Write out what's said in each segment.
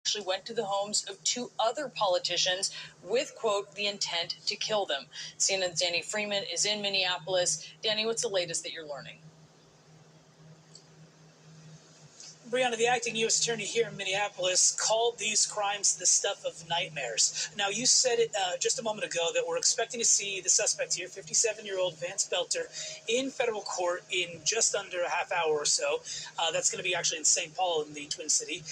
actually went to the homes of two other politicians with, quote, the intent to kill them. CNN's Danny Freeman is in Minneapolis. Danny, what's the latest that you're learning? Brianna, the acting U.S. attorney here in Minneapolis called these crimes the stuff of nightmares. Now, you said it just a moment ago that we're expecting to see the suspect here, 57-year-old Vance Belter, in federal court in just under a half hour or so. That's going to be actually in St. Paul in the Twin City.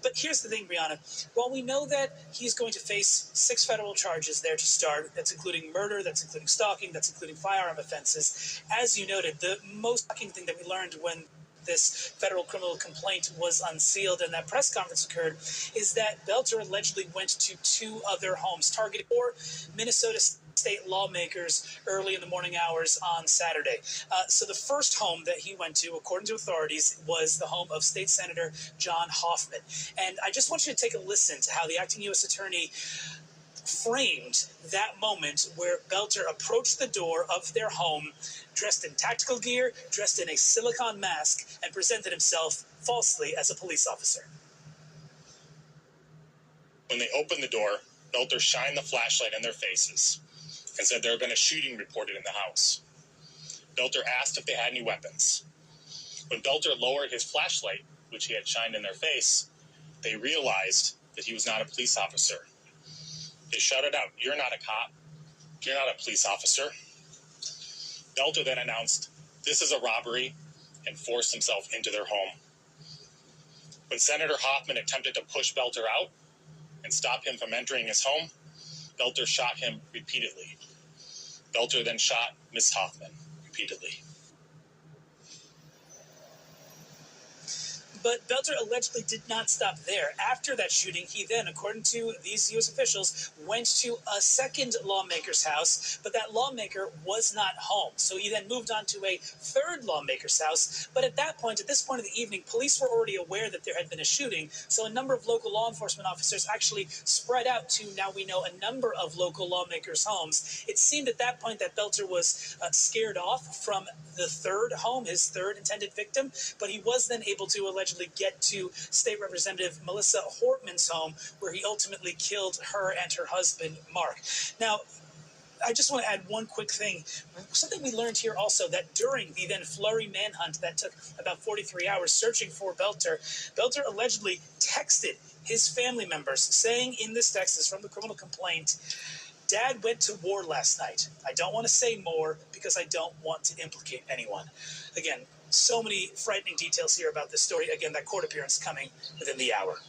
But here's the thing, Brianna. While we know that he's going to face 6 federal charges there to start, that's including murder, that's including stalking, that's including firearm offenses, as you noted, the most shocking thing that we learned when this federal criminal complaint was unsealed and that press conference occurred is that Belter allegedly went to 2 other homes targeting 4 Minnesota state lawmakers early in the morning hours on Saturday. So the first home that he went to, according to authorities, was the home of State Senator John Hoffman. And I just want you to take a listen to how the acting U.S. attorney framed that moment where Belter approached the door of their home dressed in tactical gear, dressed in a silicone mask, and presented himself falsely as a police officer. When they opened the door, Belter shined the flashlight in their faces and said there had been a shooting reported in the house. Belter asked if they had any weapons. When Belter lowered his flashlight, which he had shined in their face, they realized that he was not a police officer. They shouted out, "You're not a cop. You're not a police officer." Belter then announced, "This is a robbery," and forced himself into their home. When Senator Hoffman attempted to push Belter out and stop him from entering his home, Belter shot him repeatedly. Belter then shot Ms. Hoffman repeatedly. But Belter allegedly did not stop there. After that shooting, he then, according to these U.S. officials, went to a second lawmaker's house, but that lawmaker was not home. So he then moved on to a third lawmaker's house. But at this point of the evening, police were already aware that there had been a shooting. So a number of local law enforcement officers actually spread out to, now we know, a number of local lawmakers' homes. It seemed at that point that Belter was scared off from the third home, his third intended victim, but he was then able to allegedly get to State Representative Melissa Hortman's home, where he ultimately killed her and her husband, Mark. Now, I just want to add one quick thing. Something we learned here also, that during the then flurry manhunt that took about 43 hours searching for Belter, Belter allegedly texted his family members saying in this text, is from the criminal complaint, "Dad went to war last night. I don't want to say more because I don't want to implicate anyone." Again, so many frightening details here about this story. Again, that court appearance coming within the hour.